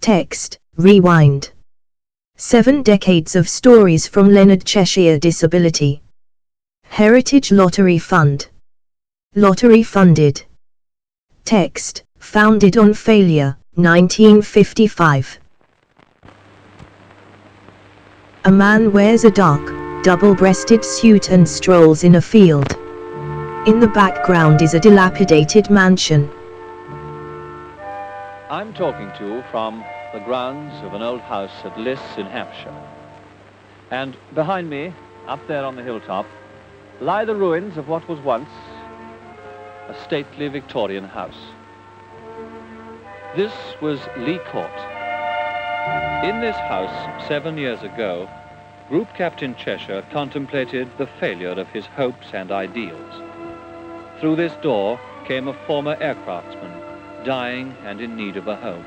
Text, rewind. 7 decades of stories from Leonard Cheshire Disability Heritage Lottery Fund. Lottery funded. Text, founded on failure, 1955. A man wears a dark, double-breasted suit and strolls in a field. In the background is a dilapidated mansion. I'm talking to you from the grounds of an old house at Liss in Hampshire. And behind me, up there on the hilltop, lie the ruins of what was once a stately Victorian house. This was Lee Court. In this house, 7 years ago, Group Captain Cheshire contemplated the failure of his hopes and ideals. Through this door came a former aircraftsman, dying and in need of a home.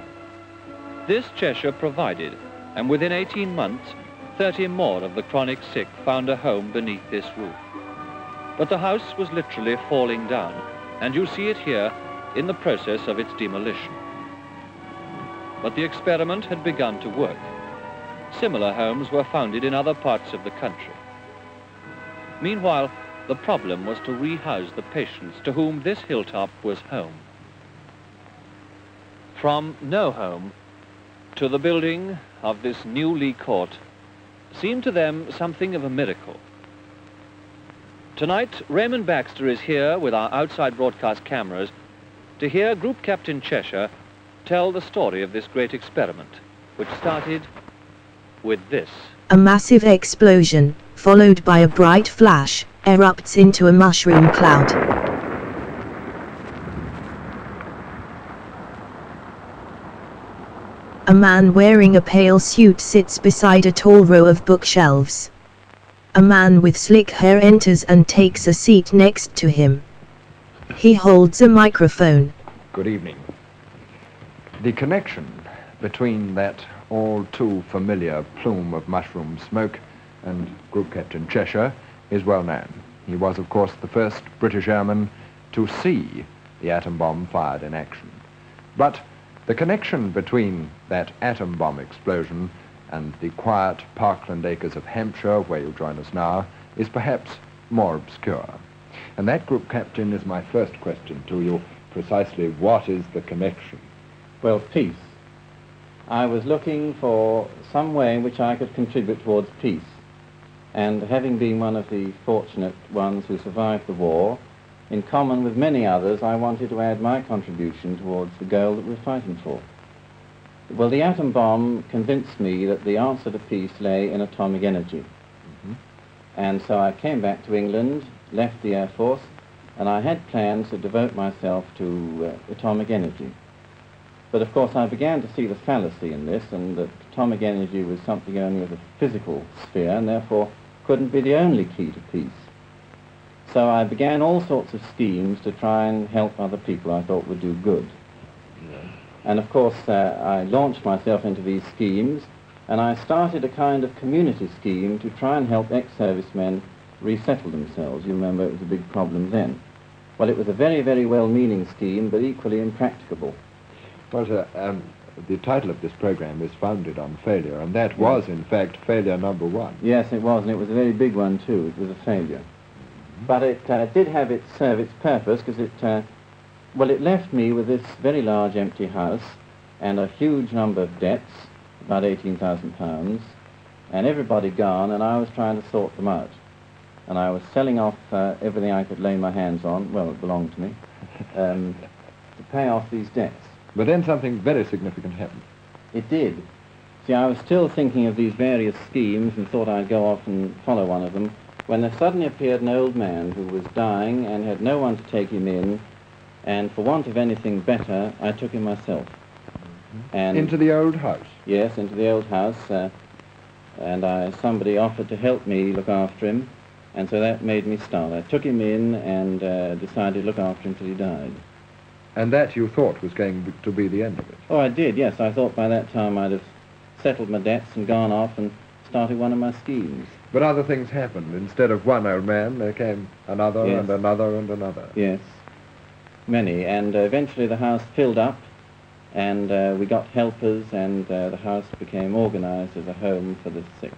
This Cheshire provided, and within 18 months, 30 more of the chronic sick found a home beneath this roof. But the house was literally falling down, and you see it here in the process of its demolition. But the experiment had begun to work. Similar homes were founded in other parts of the country. Meanwhile, the problem was to rehouse the patients to whom this hilltop was home. From no home to the building of this new Lee Court seemed to them something of a miracle. Tonight, Raymond Baxter is here with our outside broadcast cameras to hear Group Captain Cheshire tell the story of this great experiment, which started with this. A massive explosion, followed by a bright flash, erupts into a mushroom cloud. A man wearing a pale suit sits beside a tall row of bookshelves. A man with slick hair enters and takes a seat next to him. He holds a microphone. Good evening. The connection between that all too familiar plume of mushroom smoke and Group Captain Cheshire is well known. He was, of course, the first British airman to see the atom bomb fired in action. But the connection between that atom bomb explosion and the quiet parkland acres of Hampshire, where you join us now, is perhaps more obscure. And that, Group Captain, is my first question to you. Precisely what is the connection? Well, peace. I was looking for some way in which I could contribute towards peace. And having been one of the fortunate ones who survived the war, in common with many others, I wanted to add my contribution towards the goal that we're fighting for. Well, the atom bomb convinced me that the answer to peace lay in atomic energy. And so I came back to England, left the Air Force, and I had plans to devote myself to atomic energy. But of course I began to see the fallacy in this, and that atomic energy was something only of the physical sphere, and therefore couldn't be the only key to peace. So I began all sorts of schemes to try and help other people I thought would do good. And of course I launched myself into these schemes, and I started a kind of community scheme to try and help ex-servicemen resettle themselves. You remember it was a big problem then. Well, it was a very, very well-meaning scheme, but equally impracticable. Well, the title of this program is Founded on Failure, and that was, in fact, failure number one. Yes, it was, and it was a very big one, too. It was a failure. But it did have serve its purpose, because it left me with this very large empty house and a huge number of debts, about £18,000, and everybody gone, and I was trying to sort them out. And I was selling off everything I could lay my hands on, well, it belonged to me, to pay off these debts. But then something very significant happened. It did. See, I was still thinking of these various schemes and thought I'd go off and follow one of them, when there suddenly appeared an old man who was dying and had no one to take him in, and for want of anything better, I took him myself. And into the old house? Yes, into the old house, and somebody offered to help me look after him, and so that made me start. I took him in and decided to look after him till he died. And that you thought was going to be the end of it? Oh, I did, yes. I thought by that time I'd have settled my debts and gone off and started one of my schemes. But other things happened. Instead of one old man, there came another, yes. And another and another. Yes, many. And eventually the house filled up, and we got helpers, and the house became organised as a home for the sick.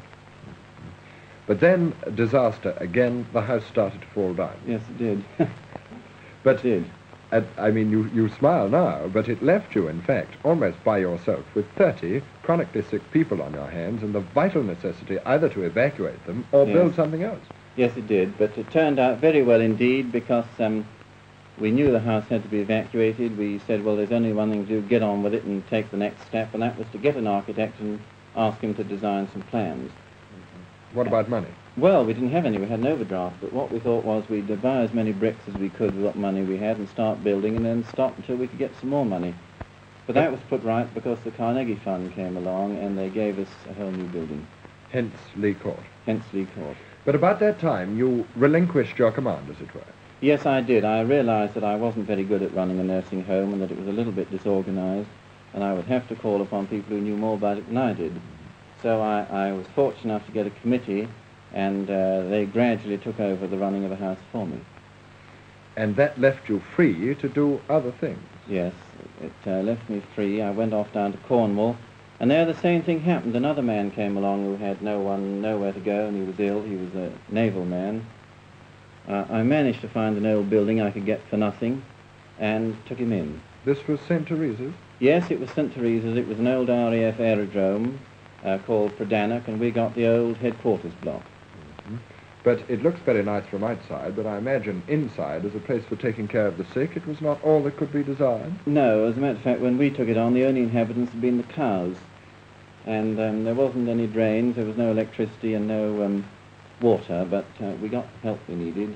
But then, disaster again, the house started to fall down. Yes, it did. But it did. I mean, you smile now, but it left you, in fact, almost by yourself, with 30 chronically sick people on your hands, and the vital necessity either to evacuate them or build something else. Yes, it did, but it turned out very well indeed, because we knew the house had to be evacuated. We said, well, there's only one thing to do, get on with it and take the next step, and that was to get an architect and ask him to design some plans. What about money? Well, we didn't have any, we had an overdraft, but what we thought was we'd buy as many bricks as we could with what money we had and start building, and then stop until we could get some more money. But that was put right because the Carnegie Fund came along and they gave us a whole new building. Hence Lee Court. Hence Lee Court. But about that time, you relinquished your command, as it were. Yes, I did. I realised that I wasn't very good at running a nursing home and that it was a little bit disorganised, and I would have to call upon people who knew more about it than I did. So I was fortunate enough to get a committee, and they gradually took over the running of the house for me. And that left you free to do other things. Yes, it left me free. I went off down to Cornwall, and there the same thing happened. Another man came along who had nowhere to go, and he was ill. He was a naval man. I managed to find an old building I could get for nothing, and took him in. This was St. Teresa's? Yes, it was St. Teresa's. It was an old RAF aerodrome called Predannock, and we got the old headquarters block. But it looks very nice from outside, but I imagine inside, as a place for taking care of the sick, it was not all that could be desired. No, as a matter of fact, when we took it on, the only inhabitants had been the cows. And there wasn't any drains, there was no electricity and no water, but we got the help we needed.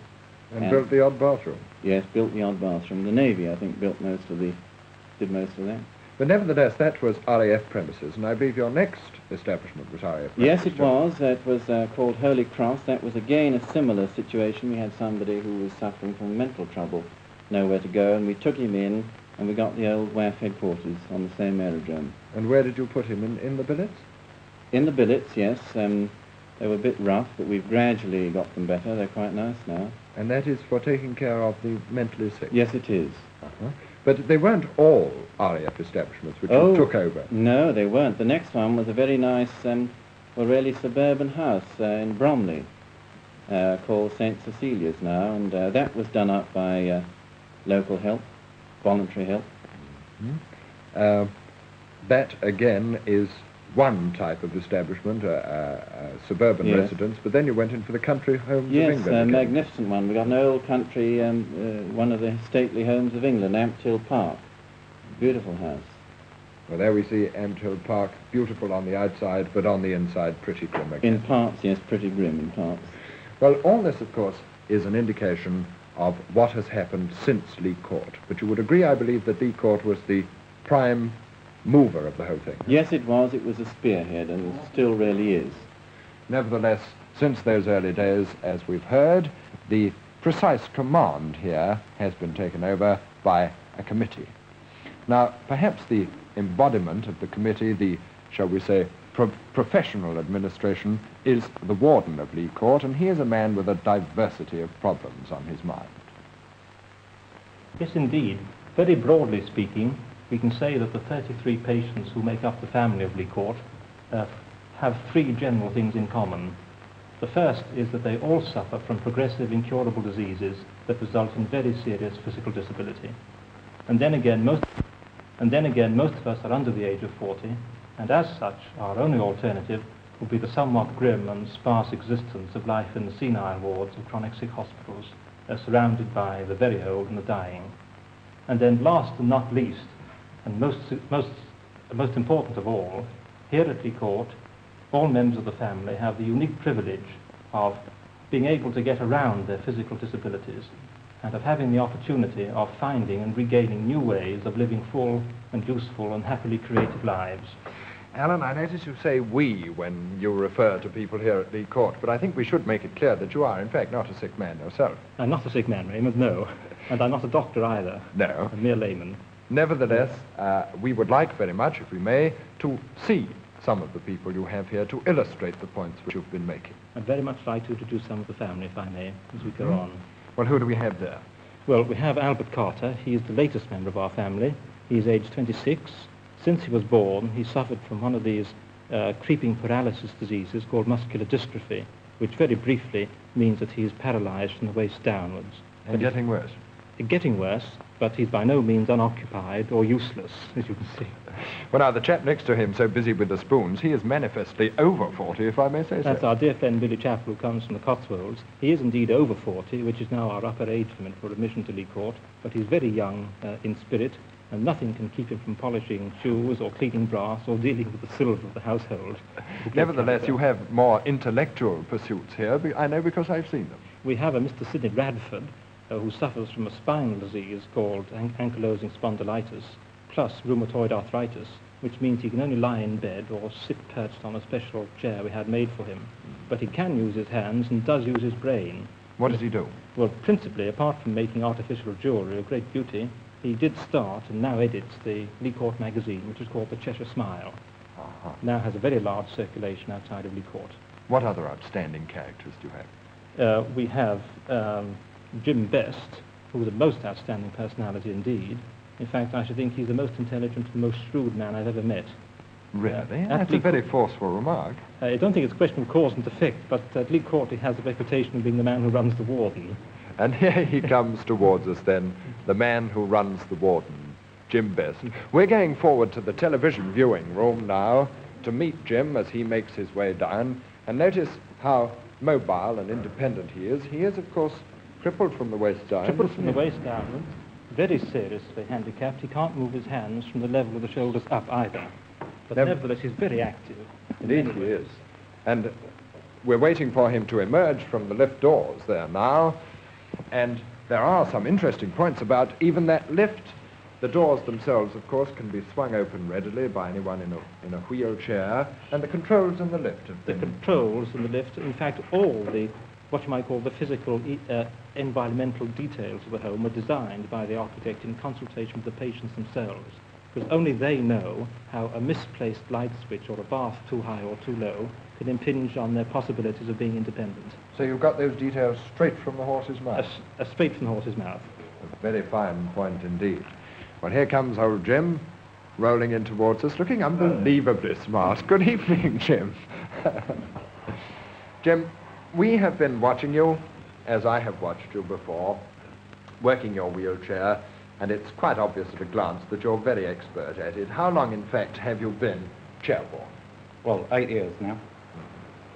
And built the odd bathroom? Yes, built the odd bathroom. The Navy, I think, did most of that. But nevertheless, that was RAF premises, and I believe your next establishment was RAF premises. Yes, it was. It was called Holy Cross. That was again a similar situation. We had somebody who was suffering from mental trouble, nowhere to go, and we took him in, and we got the old WAF headquarters on the same aerodrome. And where did you put him, in the billets? In the billets, yes. They were a bit rough, but we've gradually got them better. They're quite nice now. And that is for taking care of the mentally sick? Yes, it is. Uh-huh. But they weren't all RAF establishments which you took over? No, they weren't. The next one was a very nice, really suburban house in Bromley, called St. Cecilia's now, and that was done up by local help, voluntary help. Mm-hmm. That, again, is one type of establishment, suburban residence, but then you went in for the country homes of England. Yes, a magnificent one. We got an old country, one of the stately homes of England, Ampthill Park. Beautiful house. Well, there we see Ampthill Park, beautiful on the outside, but on the inside pretty grim again. In parts, yes, pretty grim in parts. Well, all this, of course, is an indication of what has happened since Lee Court. But you would agree, I believe, that Lee Court was the prime mover of the whole thing. Yes, it was. It was a spearhead, and it still really is. Nevertheless, since those early days, as we've heard, the precise command here has been taken over by a committee. Now, perhaps the embodiment of the committee, the, shall we say, professional administration, is the warden of Lee Court, and he is a man with a diversity of problems on his mind. Yes, indeed. Very broadly speaking, we can say that the 33 patients who make up the family of Lee Court have three general things in common. The first is that they all suffer from progressive incurable diseases that result in very serious physical disability. And then again, most of us are under the age of 40, and as such, our only alternative will be the somewhat grim and sparse existence of life in the senile wards of chronic sick hospitals, surrounded by the very old and the dying. And then last and not least, and most important of all, here at Lee Court, all members of the family have the unique privilege of being able to get around their physical disabilities and of having the opportunity of finding and regaining new ways of living full and useful and happily creative lives. Alan, I notice you say we when you refer to people here at Lee Court, but I think we should make it clear that you are, in fact, not a sick man yourself. I'm not a sick man, Raymond, no. And I'm not a doctor either. No. A mere layman. Nevertheless, we would like very much, if we may, to see some of the people you have here to illustrate the points which you've been making. I'd very much like to introduce some of the family, if I may, as we go on. Well, who do we have there? Well, we have Albert Carter. He is the latest member of our family. He is aged 26. Since he was born, he suffered from one of these creeping paralysis diseases called muscular dystrophy, which very briefly means that he is paralyzed from the waist downwards. And getting worse. Getting worse, but he's by no means unoccupied or useless, as you can see. Well, now, the chap next to him, so busy with the spoons, he is manifestly over 40, if I may say so. That's our dear friend Billy Chappell, who comes from the Cotswolds. He is indeed over 40, which is now our upper age limit for admission to Lee Court, but he's very young in spirit, and nothing can keep him from polishing shoes or cleaning brass or dealing with the silver of the household. Nevertheless, you have more intellectual pursuits here, I know, because I've seen them. We have a Mr. Sidney Radford, who suffers from a spinal disease called ankylosing spondylitis, plus rheumatoid arthritis, which means he can only lie in bed or sit perched on a special chair we had made for him. But he can use his hands and does use his brain. What does he do? Well, principally, apart from making artificial jewellery of great beauty, he did start and now edits the Lee Court magazine, which is called the Cheshire Smile. Uh-huh. Now has a very large circulation outside of Lee Court. What other outstanding characters do you have? We have Jim Best, who is a most outstanding personality indeed. In fact, I should think he's the most intelligent and most shrewd man I've ever met. Really? That's a very forceful remark. I don't think it's a question of cause and effect, but at Lee Court he has the reputation of being the man who runs the warden. And here he comes towards us then, the man who runs the warden, Jim Best. We're going forward to the television viewing room now to meet Jim as he makes his way down, and notice how mobile and independent he is. He is, of course, crippled from the waist down. Crippled from the waist downwards, very seriously handicapped. He can't move his hands from the level of the shoulders up either. But nevertheless, he's very active. Indeed he is. And we're waiting for him to emerge from the lift doors there now. And there are some interesting points about even that lift. The doors themselves, of course, can be swung open readily by anyone in a wheelchair. And the controls in the lift have been... The controls in the lift, in fact, all the, what you might call the physical, environmental details of the home were designed by the architect in consultation with the patients themselves, because only they know how a misplaced light switch or a bath too high or too low can impinge on their possibilities of being independent. So you've got those details straight from the horse's mouth? Straight from the horse's mouth. A very fine point indeed. Well, here comes old Jim, rolling in towards us, looking unbelievably smart. Good evening, Jim. Jim, we have been watching you, as I have watched you before, working your wheelchair, and it's quite obvious at a glance that you're very expert at it. How long, in fact, have you been chairborne? Well, 8 years now.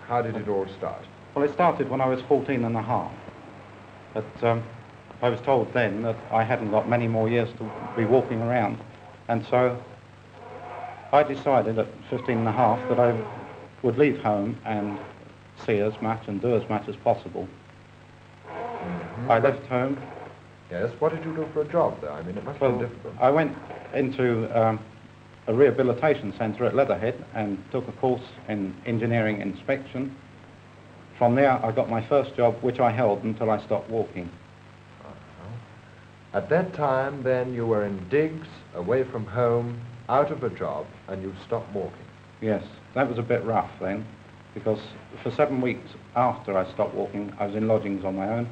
How did it all start? Well, it started when I was 14 and a half. But I was told then that I hadn't got many more years to be walking around. And so I decided at 15 and a half that I would leave home and see as much and do as much as possible. Mm-hmm. I left home. Yes, what did you do for a job there? I mean, it must have been difficult. I went into a rehabilitation centre at Leatherhead and took a course in engineering inspection. From there, I got my first job, which I held until I stopped walking. At that time, then, you were in digs, away from home, out of a job, and you stopped walking. Yes, that was a bit rough then, because for 7 weeks after I stopped walking, I was in lodgings on my own.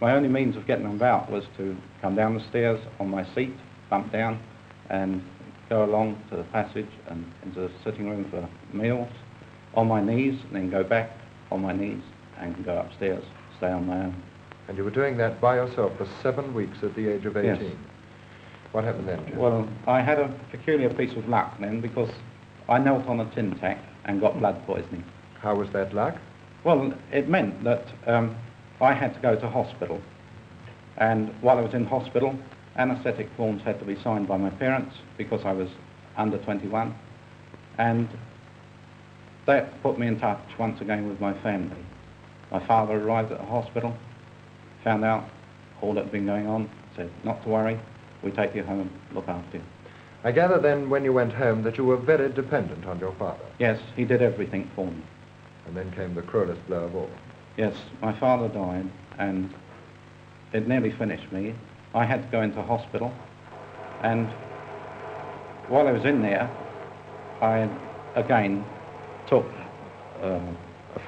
My only means of getting about was to come down the stairs on my seat, bump down, and go along to the passage and into the sitting room for meals, on my knees, and then go back on my knees and go upstairs, stay on my own. And you were doing that by yourself for 7 weeks at the age of 18? Yes. What happened then, Jim? Well, I had a peculiar piece of luck then, because I knelt on a tin tack and got blood poisoning. How was that luck? Well, it meant that I had to go to hospital. And while I was in hospital, anaesthetic forms had to be signed by my parents because I was under 21. And that put me in touch once again with my family. My father arrived at the hospital, found out all that had been going on, said, not to worry, we take you home, look after you. I gather then when you went home that you were very dependent on your father. Yes, he did everything for me. And then came the cruelest blow of all. Yes, my father died and it nearly finished me. I had to go into hospital, and while I was in there, I again took a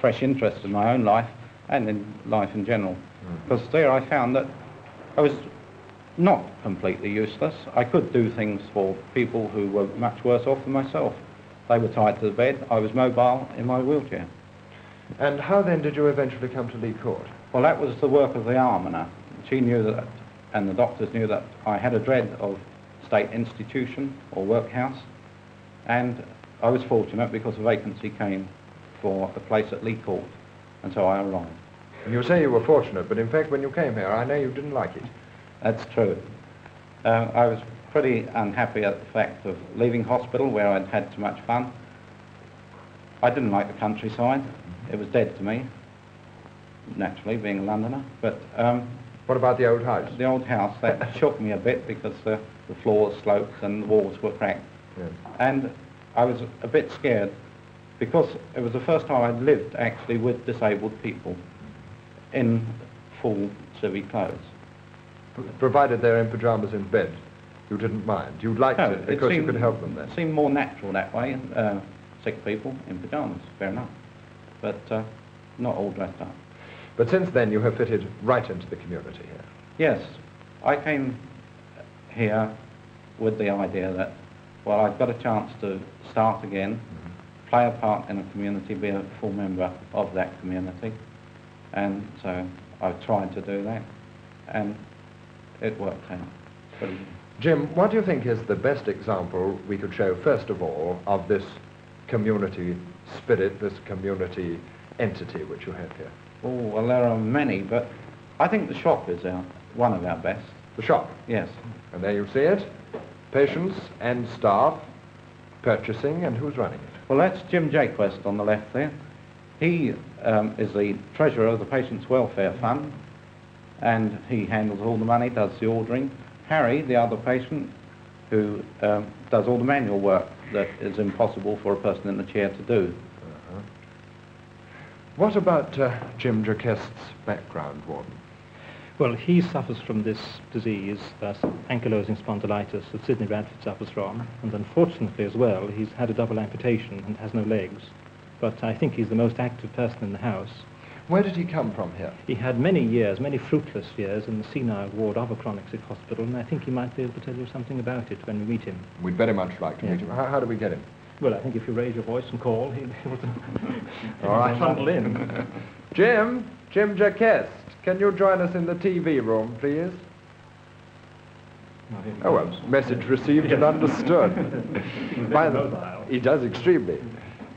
fresh interest in my own life and in life in general. Because there I found that I was not completely useless. I could do things for people who were much worse off than myself. They were tied to the bed. I was mobile in my wheelchair. And how then did you eventually come to Lee Court? Well, that was the work of the almoner. She knew that, and the doctors knew that I had a dread of state institution or workhouse, and I was fortunate because a vacancy came for a place at Lee Court, and so I arrived. And you say you were fortunate, but in fact when you came here, I know you didn't like it. That's true. I was pretty unhappy at the fact of leaving hospital where I'd had too much fun. I didn't like the countryside. It was dead to me, naturally, being a Londoner. But what about the old house? The old house, that shook me a bit because the floors sloped and the walls were cracked. Yes. And I was a bit scared because it was the first time I'd lived actually with disabled people in full civvy clothes. Provided they're in pyjamas in bed, you didn't mind. You'd liked it because you could help them then. It seemed more natural that way. Sick people in pyjamas, fair enough. But not all dressed up. But since then you have fitted right into the community here. Yes. I came here with the idea that, well, I've got a chance to start again, play a part in a community, be a full member of that community. And so I've tried to do that, and it worked out pretty good. Jim, what do you think is the best example we could show, first of all, of this community spirit, this community entity which you have here? Oh, well, there are many, but I think the shop is one of our best. The shop? Yes. And there you see it. Patients and staff purchasing, and who's running it? Well, that's Jim Jaquest on the left there. He is the treasurer of the Patients' Welfare Fund, and he handles all the money, does the ordering. Harry, the other patient, who does all the manual work that is impossible for a person in the chair to do. What about Jim Jaquest's background, Warden? Well, he suffers from this disease, ankylosing spondylitis, that Sidney Radford suffers from, and unfortunately as well, he's had a double amputation and has no legs. But I think he's the most active person in the house. Where did he come from here? He had many years, many fruitless years, in the senile ward of a chronic sick hospital, and I think he might be able to tell you something about it when we meet him. We'd very much like to meet him. How do we get him? Well, I think if you raise your voice and call, he'll be able to all right. trundle in. Jim Jaquest, can you join us in the TV room, please? Oh, well, message received and understood. He does extremely.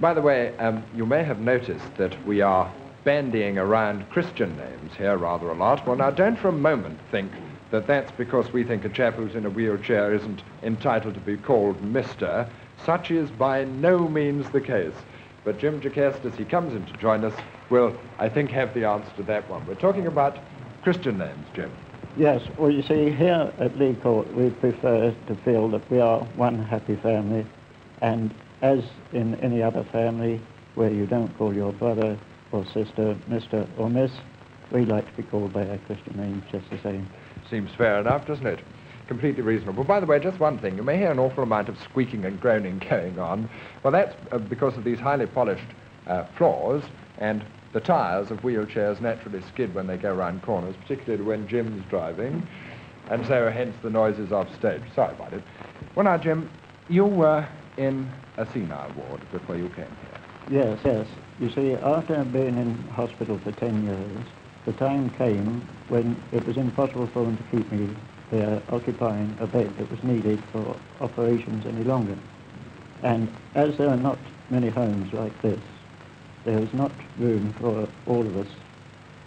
By the way, you may have noticed that we are bandying around Christian names here rather a lot. Well, now, don't for a moment think that that's because we think a chap who's in a wheelchair isn't entitled to be called Mr. Such is by no means the case. But Jim Jaquest, as he comes in to join us, will, I think, have the answer to that one. We're talking about Christian names, Jim. Yes, well, you see, here at Lee Court, we prefer to feel that we are one happy family, and as in any other family where you don't call your brother or sister Mr. or Miss, we like to be called by our Christian names just the same. Seems fair enough, doesn't it? Completely reasonable. By the way, just one thing. You may hear an awful amount of squeaking and groaning going on. Well, that's because of these highly polished floors, and the tyres of wheelchairs naturally skid when they go around corners, particularly when Jim's driving, and so hence the noises off stage. Sorry about it. Well, now, Jim, you were in a senile ward before you came here. Yes. You see, after being in hospital for 10 years, the time came when it was impossible for them to keep me there occupying a bed that was needed for operations any longer. And as there are not many homes like this, there was not room for all of us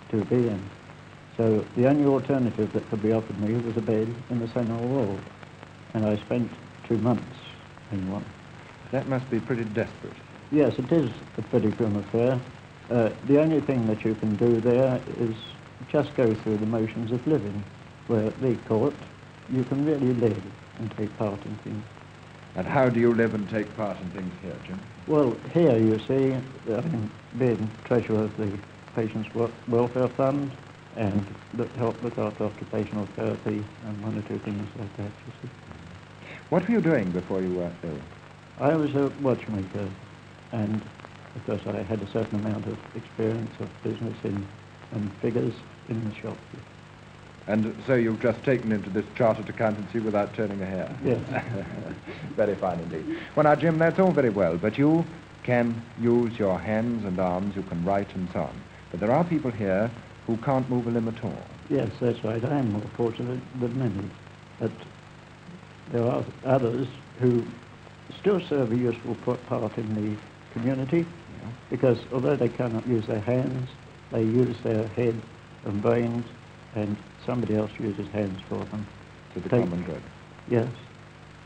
to be in. So the only alternative that could be offered me was a bed in the central ward. And I spent 2 months in one. That must be pretty desperate. Yes, it is a pretty grim affair. The only thing that you can do there is just go through the motions of living, where at Lee Court you can really live and take part in things. And how do you live and take part in things here, Jim? Well, here you see, being treasurer of the Patients' Welfare Fund, and help look after occupational therapy and 1 or 2 things like that, you see. What were you doing before you were ill? I was a watchmaker, and of course I had a certain amount of experience of business and figures in the shop. And so you've just taken into this chartered accountancy without turning a hair? Yes. Very fine indeed. Well, now, Jim, that's all very well, but you can use your hands and arms, you can write and so on. But there are people here who can't move a limb at all. Yes, that's right. I am more fortunate than many. But there are others who still serve a useful part in the community, because although they cannot use their hands, they use their head and brains, and somebody else uses hands for them. To the common good. Yes.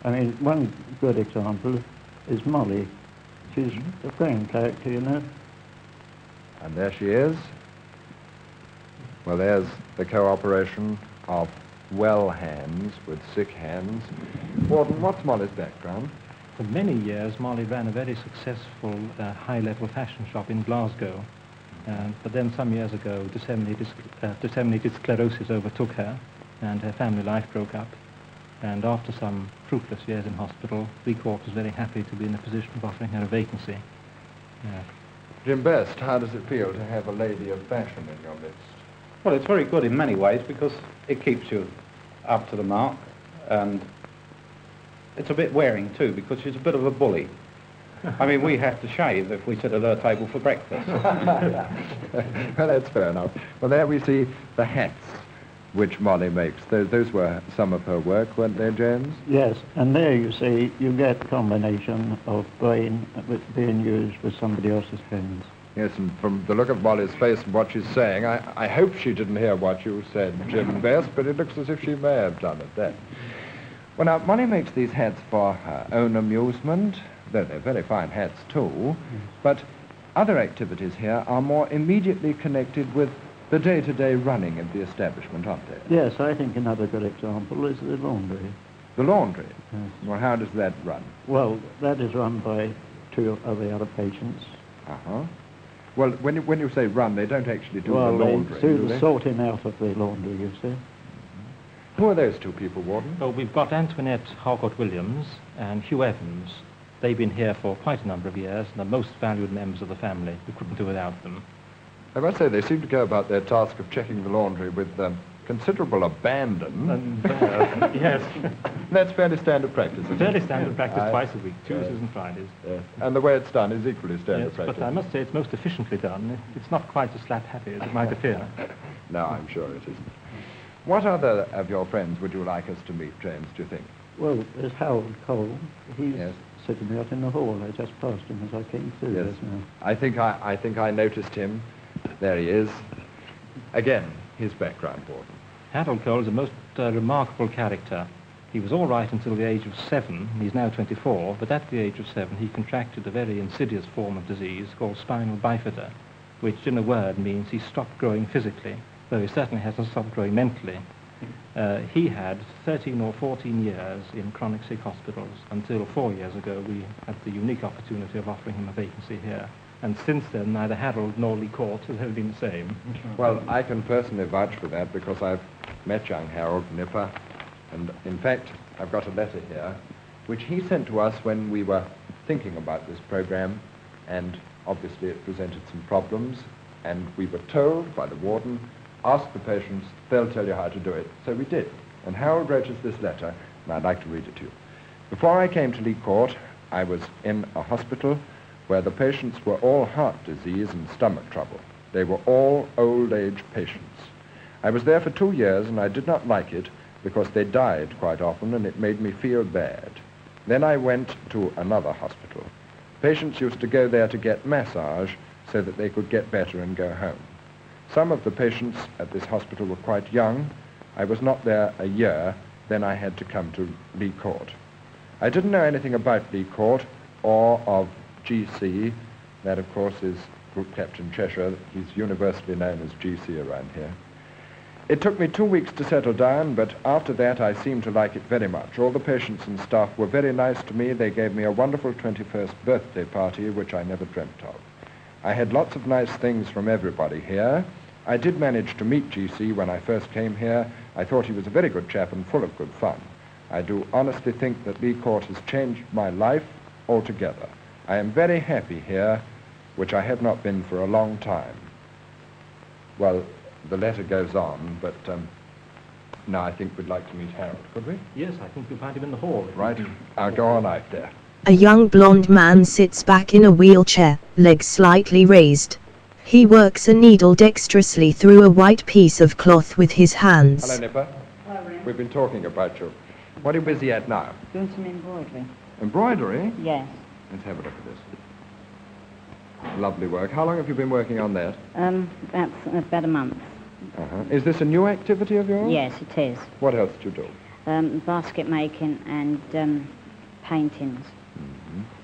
I mean, one good example is Molly. She's a grand character, you know. And there she is. Well, there's the cooperation of well hands with sick hands. Warden, what's Molly's background? For many years, Molly ran a very successful high-level fashion shop in Glasgow. But then some years ago, disseminated sclerosis overtook her, and her family life broke up. And after some fruitless years in hospital, Lee Court was very happy to be in a position of offering her a vacancy. Jim Best, how does it feel to have a lady of fashion in your midst? Well, it's very good in many ways because it keeps you up to the mark, and it's a bit wearing too because she's a bit of a bully. I mean, we have to shave if we sit at her table for breakfast. Well, that's fair enough. Well, there we see the hats which Molly makes. Those were some of her work, weren't they, James? Yes, and there you see, you get the combination of brain being used with somebody else's hands. Yes, and from the look of Molly's face and what she's saying, I hope she didn't hear what you said, Jim Best, but it looks as if she may have done it then. Well, now, Molly makes these hats for her own amusement, though they're very fine hats too, but other activities here are more immediately connected with the day-to-day running of the establishment, aren't they? Yes, I think another good example is the laundry. The laundry? Yes. Well, how does that run? Well, that is run by two of the other patients. Uh-huh. Well, when you say run, they don't actually do Well, the laundry, they do do the they? sorting out of the laundry, you see. Who are those two people, Warden? Well, we've got Antoinette Harcourt-Williams and Hugh Evans. They've been here for quite a number of years and are most valued members of the family. We couldn't do without them. I must say, they seem to go about their task of checking the laundry with considerable abandon. And, yes, That's fairly standard practice, isn't it? fairly standard practice twice a week, Tuesdays and Fridays. Yes. And the way it's done is equally standard Yes, practice. but I must say it's most efficiently done. It's not quite as slap-happy as it might appear. No, I'm sure it isn't. What other of your friends would you like us to meet, James, do you think? Well, there's Harold Cole. He's Yes. sitting out in the hall. I just passed him as I came through Yes. just now. I think I noticed him. There he is. Again, his background, Warden. Harold Cole is a most remarkable character. He was all right until the age of 7. He's now 24, but at the age of 7 he contracted a very insidious form of disease called spinal bifida, which in a word means he stopped growing physically, though he certainly hasn't stopped growing mentally. He had 13 or 14 years in chronic sick hospitals until 4 years ago we had the unique opportunity of offering him a vacancy here. And since then, neither Harold nor Lee Court has ever been the same. Well, I can personally vouch for that because I've met young Harold Nipper, and in fact, I've got a letter here which he sent to us when we were thinking about this program, and obviously it presented some problems, and we were told by the warden, ask the patients, they'll tell you how to do it. So we did, and Harold wrote us this letter, and I'd like to read it to you. Before I came to Lee Court, I was in a hospital where the patients were all heart disease and stomach trouble. They were all old age patients. I was there for 2 years and I did not like it because they died quite often and it made me feel bad. Then I went to another hospital. Patients used to go there to get massage so that they could get better and go home. Some of the patients at this hospital were quite young. I was not there a year, then I had to come to Lee Court. I didn't know anything about Lee Court or of GC, that of course is Group Captain Cheshire. He's universally known as GC around here. It took me 2 weeks to settle down, but after that I seemed to like it very much. All the patients and staff were very nice to me. They gave me a wonderful 21st birthday party, which I never dreamt of. I had lots of nice things from everybody here. I did manage to meet GC when I first came here. I thought he was a very good chap and full of good fun. I do honestly think that Lee Court has changed my life altogether. I am very happy here, which I have not been for a long time. Well, the letter goes on, but Now I think we'd like to meet Harold, could we? Yes, I think you'll find him in the hall. Right. I'll go on out there. A young blond man sits back in a wheelchair, legs slightly raised. He works a needle dexterously through a white piece of cloth with his hands. Hello, Nipper. We've been talking about you. What are you busy at now? Doing some embroidery. Embroidery? Yes. Let's have a look at this. Lovely work. How long have you been working on that? About a month. Is this a new activity of yours? Yes, it is. What else do you do? Basket making and paintings.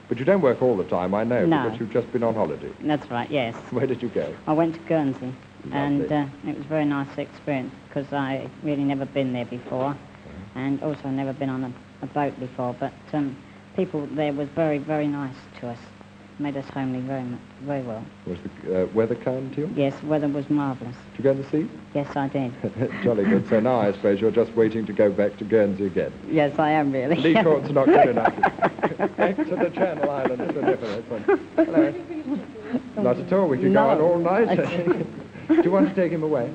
But you don't work all the time, I know, No. because you've just been on holiday. That's right, yes. Where did you go? I went to Guernsey, and Lovely. it was a very nice experience because I really never been there before, and also never been on a boat before. But people there was very, very nice to us. Made us homely very well. Was the weather kind to you? Yes, the weather was marvellous. Did you go to the sea? Yes, I did. Jolly good. So now I suppose you're just waiting to go back to Guernsey again. Yes, I am really. Lee Court's not good enough. Back to the Channel Islands. Hello. Not at all. We could go on all night. Do you want to take him away?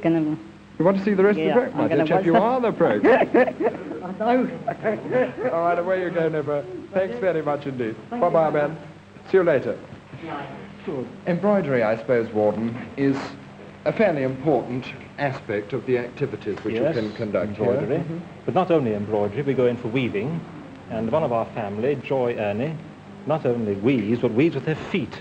Gonna... You want to see the rest Yeah, of the program? I'm gonna Chap, watch you that. are the program. I know. All right, away you go, Nipper. Thanks very much indeed. Bye-bye, man. See you later. Embroidery, I suppose, Warden, is a fairly important aspect of the activities which Yes, you can conduct embroidery. here. But not only embroidery, we go in for weaving. And one of our family, Joy Ernie, not only weaves, but weaves with her feet.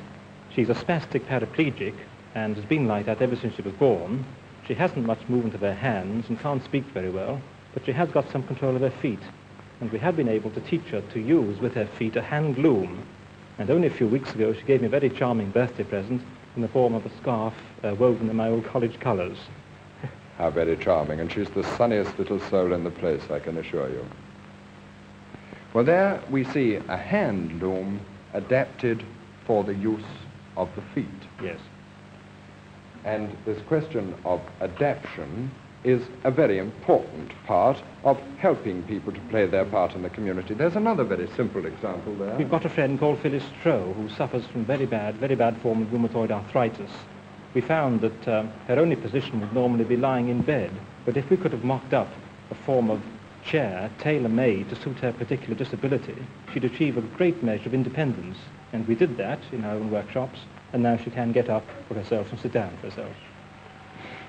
She's a spastic paraplegic and has been like that ever since she was born. She hasn't much movement of her hands and can't speak very well, but she has got some control of her feet. And we have been able to teach her to use with her feet a hand loom. And only a few weeks ago she gave me a very charming birthday present in the form of a scarf woven in my old college colours. How very charming, and she's the sunniest little soul in the place, I can assure you. Well, there we see a hand loom adapted for the use of the feet. Yes. And this question of adaptation is a very important part of helping people to play their part in the community. There's another very simple example there. We've got a friend called Phyllis Stroh who suffers from very bad form of rheumatoid arthritis. We found that her only position would normally be lying in bed, but if we could have mocked up a form of chair tailor-made to suit her particular disability, she'd achieve a great measure of independence. And we did that in our own workshops, and now she can get up for herself and sit down for herself.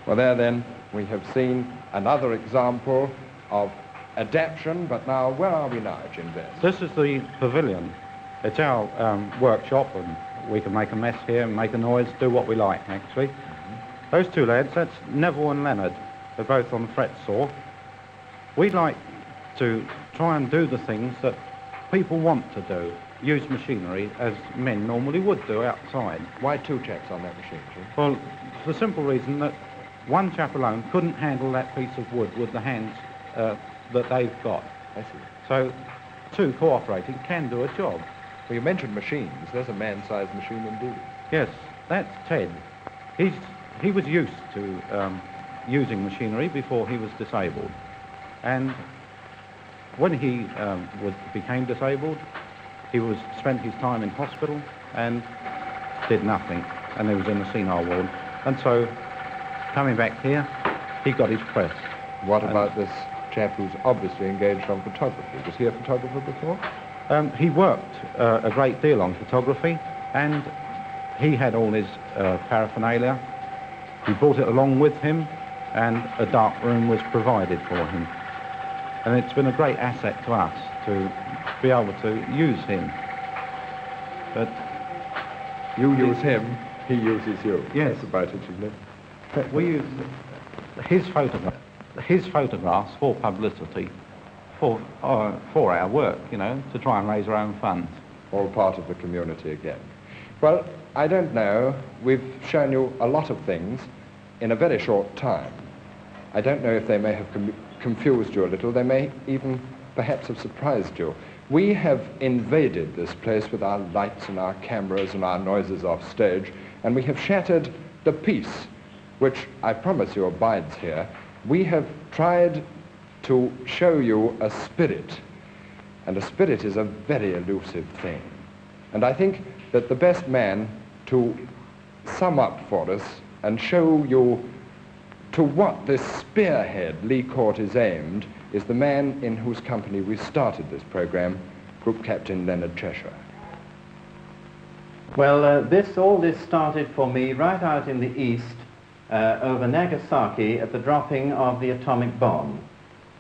Well, there then we have seen another example of adaptation, but now where are we now, Jim Best? This is the pavilion. It's our workshop, and we can make a mess here and make a noise, do what we like, actually. Those two lads, that's Neville and Leonard. They're both on the fret saw. We like to try and do the things that people want to do, use machinery as men normally would do outside. Why two chaps on that machine, Jim? Well, for the simple reason that one chap alone couldn't handle that piece of wood with the hands that they've got. I see. So two cooperating can do a job. Well, you mentioned machines. There's a man-sized machine indeed. Yes, that's Ted. He was used to using machinery before he was disabled. And when he became disabled, he spent his time in hospital and did nothing. And he was in the senile ward. And so, coming back here, he got his press. What about this chap who's obviously engaged on photography? Was he a photographer before? He worked a great deal on photography, and he had all his paraphernalia. He brought it along with him, and a dark room was provided for him. And it's been a great asset to us to be able to use him. But You use him, he uses you. Yes. That's about it, isn't it? we use his photographs for publicity, for our work, you know, to try and raise our own funds. All part of the community again. Well, I don't know. We've shown you a lot of things in a very short time. I don't know if they may have confused you a little. They may even perhaps have surprised you. We have invaded this place with our lights and our cameras and our noises off stage, and we have shattered the peace, which I promise you abides here. We have tried to show you a spirit, and a spirit is a very elusive thing. And I think that the best man to sum up for us and show you to what this spearhead Lee Court is aimed is the man in whose company we started this program, Group Captain Leonard Cheshire. Well, all this started for me right out in the east over Nagasaki at the dropping of the atomic bomb.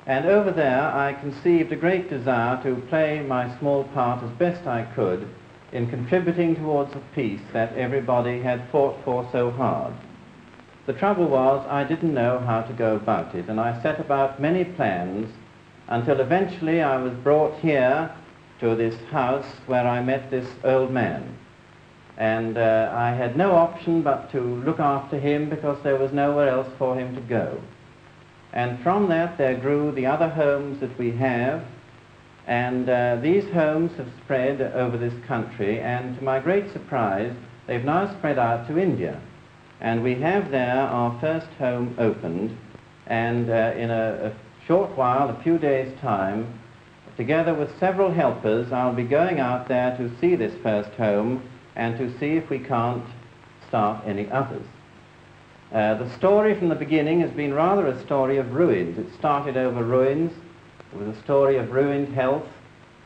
And over there I conceived a great desire to play my small part as best I could in contributing towards the peace that everybody had fought for so hard. The trouble was I didn't know how to go about it, and I set about many plans until eventually I was brought here to this house where I met this old man. And I had no option but to look after him because there was nowhere else for him to go. And from that there grew the other homes that we have, and these homes have spread over this country, and to my great surprise they've now spread out to India. And we have there our first home opened, and in a short while, a few days' time, together with several helpers, I'll be going out there to see this first home and to see if we can't start any others. The story from the beginning has been rather a story of ruins. It started over ruins. It was a story of ruined health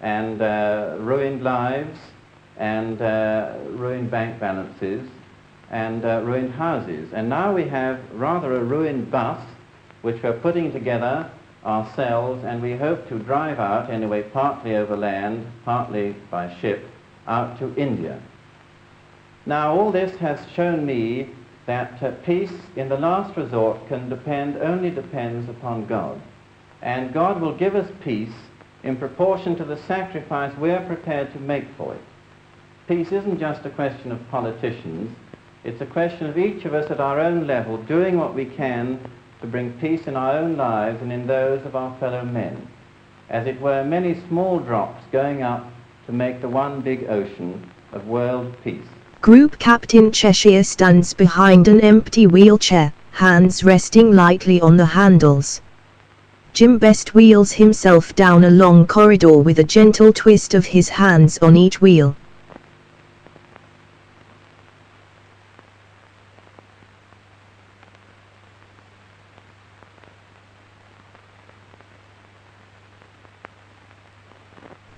and ruined lives and ruined bank balances and ruined houses. And now we have rather a ruined bus which we're putting together ourselves, and we hope to drive out, anyway, partly over land, partly by ship, out to India. Now all this has shown me that peace in the last resort only depends upon God. And God will give us peace in proportion to the sacrifice we're prepared to make for it. Peace isn't just a question of politicians, it's a question of each of us at our own level doing what we can to bring peace in our own lives and in those of our fellow men. As it were, many small drops going up to make the one big ocean of world peace. Group Captain Cheshire stands behind an empty wheelchair, hands resting lightly on the handles. Jim Best wheels himself down a long corridor with a gentle twist of his hands on each wheel.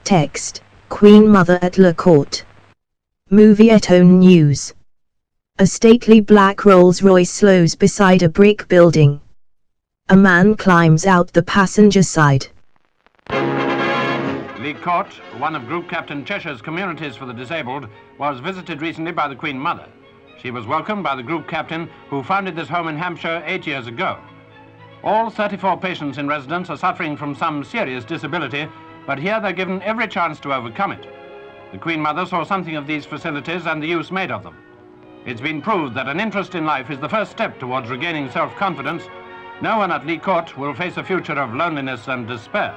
Text: Queen Mother at La Court. Movie at Own News. A stately black Rolls-Royce slows beside a brick building. A man climbs out the passenger side. Lee Court, one of Group Captain Cheshire's communities for the disabled, was visited recently by the Queen Mother. She was welcomed by the Group Captain who founded this home in Hampshire 8 years ago. All 34 patients in residence are suffering from some serious disability, but here they're given every chance to overcome it. The Queen Mother saw something of these facilities and the use made of them. It's been proved that an interest in life is the first step towards regaining self-confidence. No one at Lee Court will face a future of loneliness and despair.